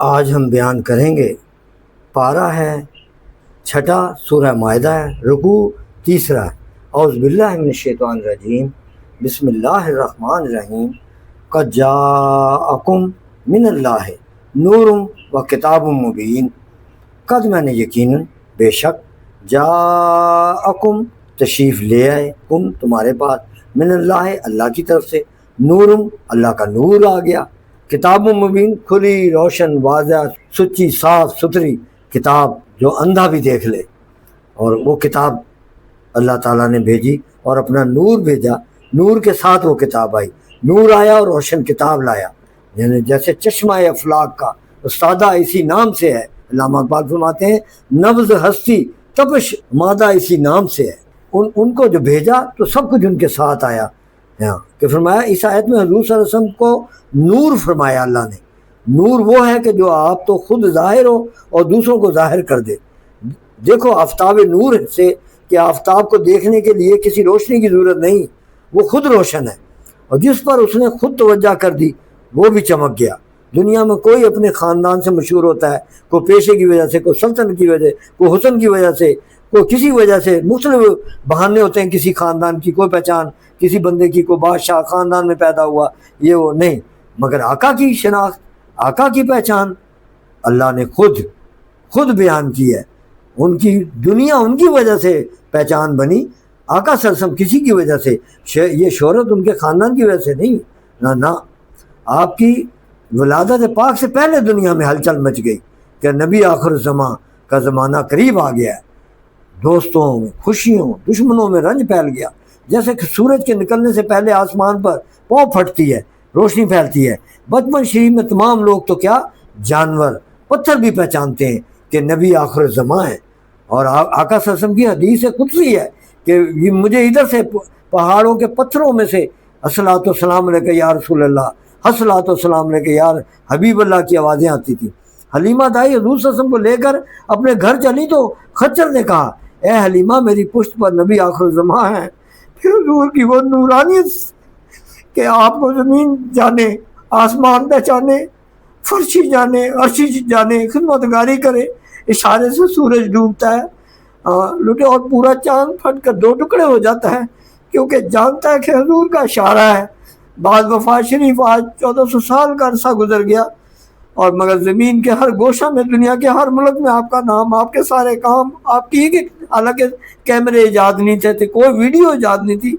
آج ہم بیان کریں گے، پارہ ہے چھٹا، سورہ مائدہ ہے، رکوع تیسرا ہے۔ اعوذ باللہ من الشیطان الرجیم، بسم اللہ الرحمن الرحیم۔ قد جاءکم من اللہ نور و کتاب مبین۔ قد میں نے یقیناً، بے شک، جاءکم تشریف لے آئے، کم تمہارے پاس، من اللہ اللہ کی طرف سے، نورم اللہ کا نور آ گیا، کتاب مبین کھلی روشن واضح سچی صاف ستھری کتاب جو اندھا بھی دیکھ لے۔ اور وہ کتاب اللہ تعالیٰ نے بھیجی اور اپنا نور بھیجا، نور کے ساتھ وہ کتاب آئی، نور آیا اور روشن کتاب لایا، یعنی جیسے چشمہ افلاک کا استادہ اسی نام سے ہے۔ علامہ اقبال فرماتے ہیں نبض ہستی تپش مادہ اسی نام سے ہے۔ ان کو جو بھیجا تو سب کچھ ان کے ساتھ آیا، کہ فرمایا اس آیت میں حضور صلی اللہ علیہ وسلم کو نور فرمایا اللہ نے۔ نور وہ ہے کہ جو آپ تو خود ظاہر ہو اور دوسروں کو ظاہر کر دے۔ دیکھو آفتاب نور سے کہ آفتاب کو دیکھنے کے لیے کسی روشنی کی ضرورت نہیں، وہ خود روشن ہے، اور جس پر اس نے خود توجہ کر دی وہ بھی چمک گیا۔ دنیا میں کوئی اپنے خاندان سے مشہور ہوتا ہے، کوئی پیشے کی وجہ سے، کوئی سلطنت کی وجہ سے، کوئی حسن کی وجہ سے، کوئی کسی وجہ سے، مختلف بہانے ہوتے ہیں کسی خاندان کی، کوئی پہچان کسی بندے کی، کوئی بادشاہ خاندان میں پیدا ہوا، یہ وہ نہیں، مگر آقا کی شناخت، آقا کی پہچان اللہ نے خود بیان کی ہے۔ ان کی دنیا ان کی وجہ سے پہچان بنی، آقا صلی اللہ علیہ وسلم کسی کی وجہ سے، یہ شہرت ان کے خاندان کی وجہ سے نہیں، نہ آپ کی ولادت پاک سے پہلے دنیا میں ہلچل مچ گئی کہ نبی آخر الزماں کا زمانہ قریب آ گیا ہے۔ دوستوں میں خوشیوں، دشمنوں میں رنج پھیل گیا، جیسے کہ سورج کے نکلنے سے پہلے آسمان پر پاؤں پھٹتی ہے، روشنی پھیلتی ہے۔ بچپن شریف میں تمام لوگ تو کیا، جانور پتھر بھی پہچانتے ہیں کہ نبی آخر الزماں ہے۔ اور آقا صلی اللہ علیہ وسلم کی حدیث قدسی ہے کہ یہ مجھے ادھر سے پہاڑوں کے پتھروں میں سے الصلاۃ والسلام علیکہ یا رسول اللہ، الصلاۃ والسلام علیکہ یا حبیب اللہ کی آوازیں آتی تھیں۔ حلیمہ دائی حضور صلی اللہ علیہ وسلم کو لے کر اپنے گھر چلی تو خچر نے کہا اے حلیمہ میری پشت پر نبی آخر الزماں ہے۔ پھر حضور کی وہ نورانیت کہ آپ کو زمین جانے، آسمان پہچانے، فرشی جانے، عرشی جانے، خدمتگاری کرے، اشارے سے سورج ڈوبتا ہے لٹے اور پورا چاند پھٹ کر دو ٹکڑے ہو جاتا ہے، کیونکہ جانتا ہے کہ حضور کا اشارہ ہے۔ بعد وفات شریف آج 1400 سال کا عرصہ گزر گیا، اور مگر زمین کے ہر گوشہ میں، دنیا کے ہر ملک میں آپ کا نام، آپ کے سارے کام، آپ کی ہی، حالانکہ کیمرے ایجاد نہیں تھے، کوئی ویڈیو ایجاد نہیں تھی،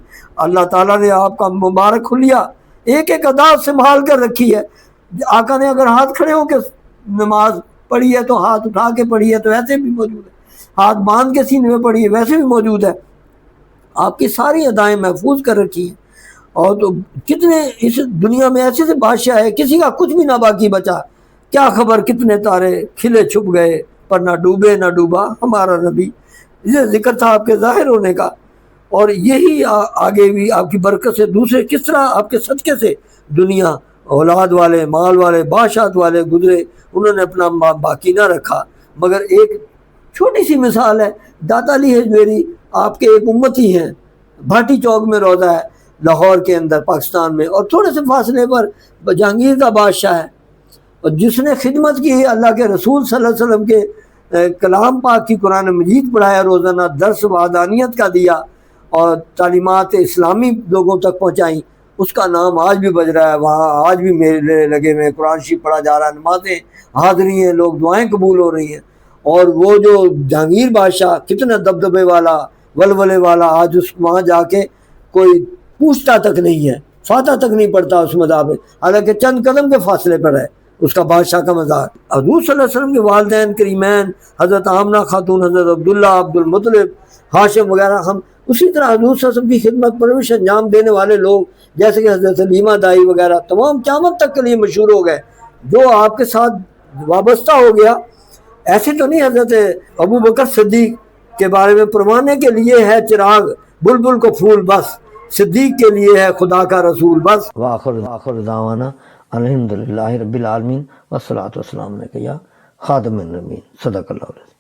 اللہ تعالیٰ نے آپ کا مبارک حلیہ ایک ایک ادا سنبھال کر رکھی ہے۔ آقا نے اگر ہاتھ کھڑے ہو کے نماز پڑھی ہے تو ہاتھ اٹھا کے پڑھی ہے تو ایسے بھی موجود ہے، ہاتھ باندھ کے سینے میں پڑھی ہے ویسے بھی موجود ہے۔ آپ کی ساری ادائیں محفوظ کر رکھی ہیں۔ اور تو کتنے اس دنیا میں ایسے سے بادشاہ ہے کسی کا کچھ بھی نہ باقی بچا، کیا خبر کتنے تارے کھلے چھپ گئے، پر نہ ڈوبے نہ ڈوبا ہمارا نبی۔ یہ ذکر تھا آپ کے ظاہر ہونے کا، اور یہی آگے بھی آپ کی برکت سے دوسرے کس طرح آپ کے صدقے سے دنیا اولاد والے، مال والے، بادشاہت والے گزرے، انہوں نے اپنا باقی نہ رکھا۔ مگر ایک چھوٹی سی مثال ہے، داتا علی حجویری آپ کے ایک امتی ہیں، بھاٹی چوک میں روضہ ہے لاہور کے اندر پاکستان میں، اور تھوڑے سے فاصلے پر جہانگیر کا بادشاہ ہے، اور جس نے خدمت کی، اللہ کے رسول صلی اللہ علیہ وسلم کے کلام پاک کی قرآن مجید پڑھایا، روزانہ درس وحدانیت کا دیا، اور تعلیمات اسلامی لوگوں تک پہنچائیں، اس کا نام آج بھی بج رہا ہے وہاں، آج بھی میلے لگے ہوئے، قرآن شریف پڑھا جا رہا ہے، نمازیں حاضری ہیں، لوگ دعائیں قبول ہو رہی ہیں۔ اور وہ جو جہانگیر بادشاہ کتنا دبدبے والا، ولولے والا، آج اس وہاں جا کے کوئی پوچھتا تک نہیں ہے، فاتحہ تک نہیں پڑتا اس مذہب میں، حالانکہ چند قدم کے فاصلے پر ہے اس کا بادشاہ کا مزار۔ حضور صلی اللہ علیہ وسلم کے والدین کریمین، حضرت آمنہ خاتون، حضرت عبداللہ، عبد المطلب، ہاشم وغیرہ، ہم اسی طرح حضور صلی اللہ علیہ وسلم کی خدمت پرورش انجام دینے والے لوگ جیسے کہ حضرت حلیمہ دائی وغیرہ تمام قیامت تک کے لیے مشہور ہو گئے۔ جو آپ کے ساتھ وابستہ ہو گیا، ایسے تو نہیں حضرت ابو بکر صدیق کے بارے میں پروانے کے لیے ہے چراغ، بلبل کو پھول بس، صدیق کے لیے ہے خدا کا رسول بس۔ وآخر دعوانا الحمدللہ رب العالمین والصلاۃ والسلام علیکہ یا خاتم النبیین، صدق اللہ علیہ۔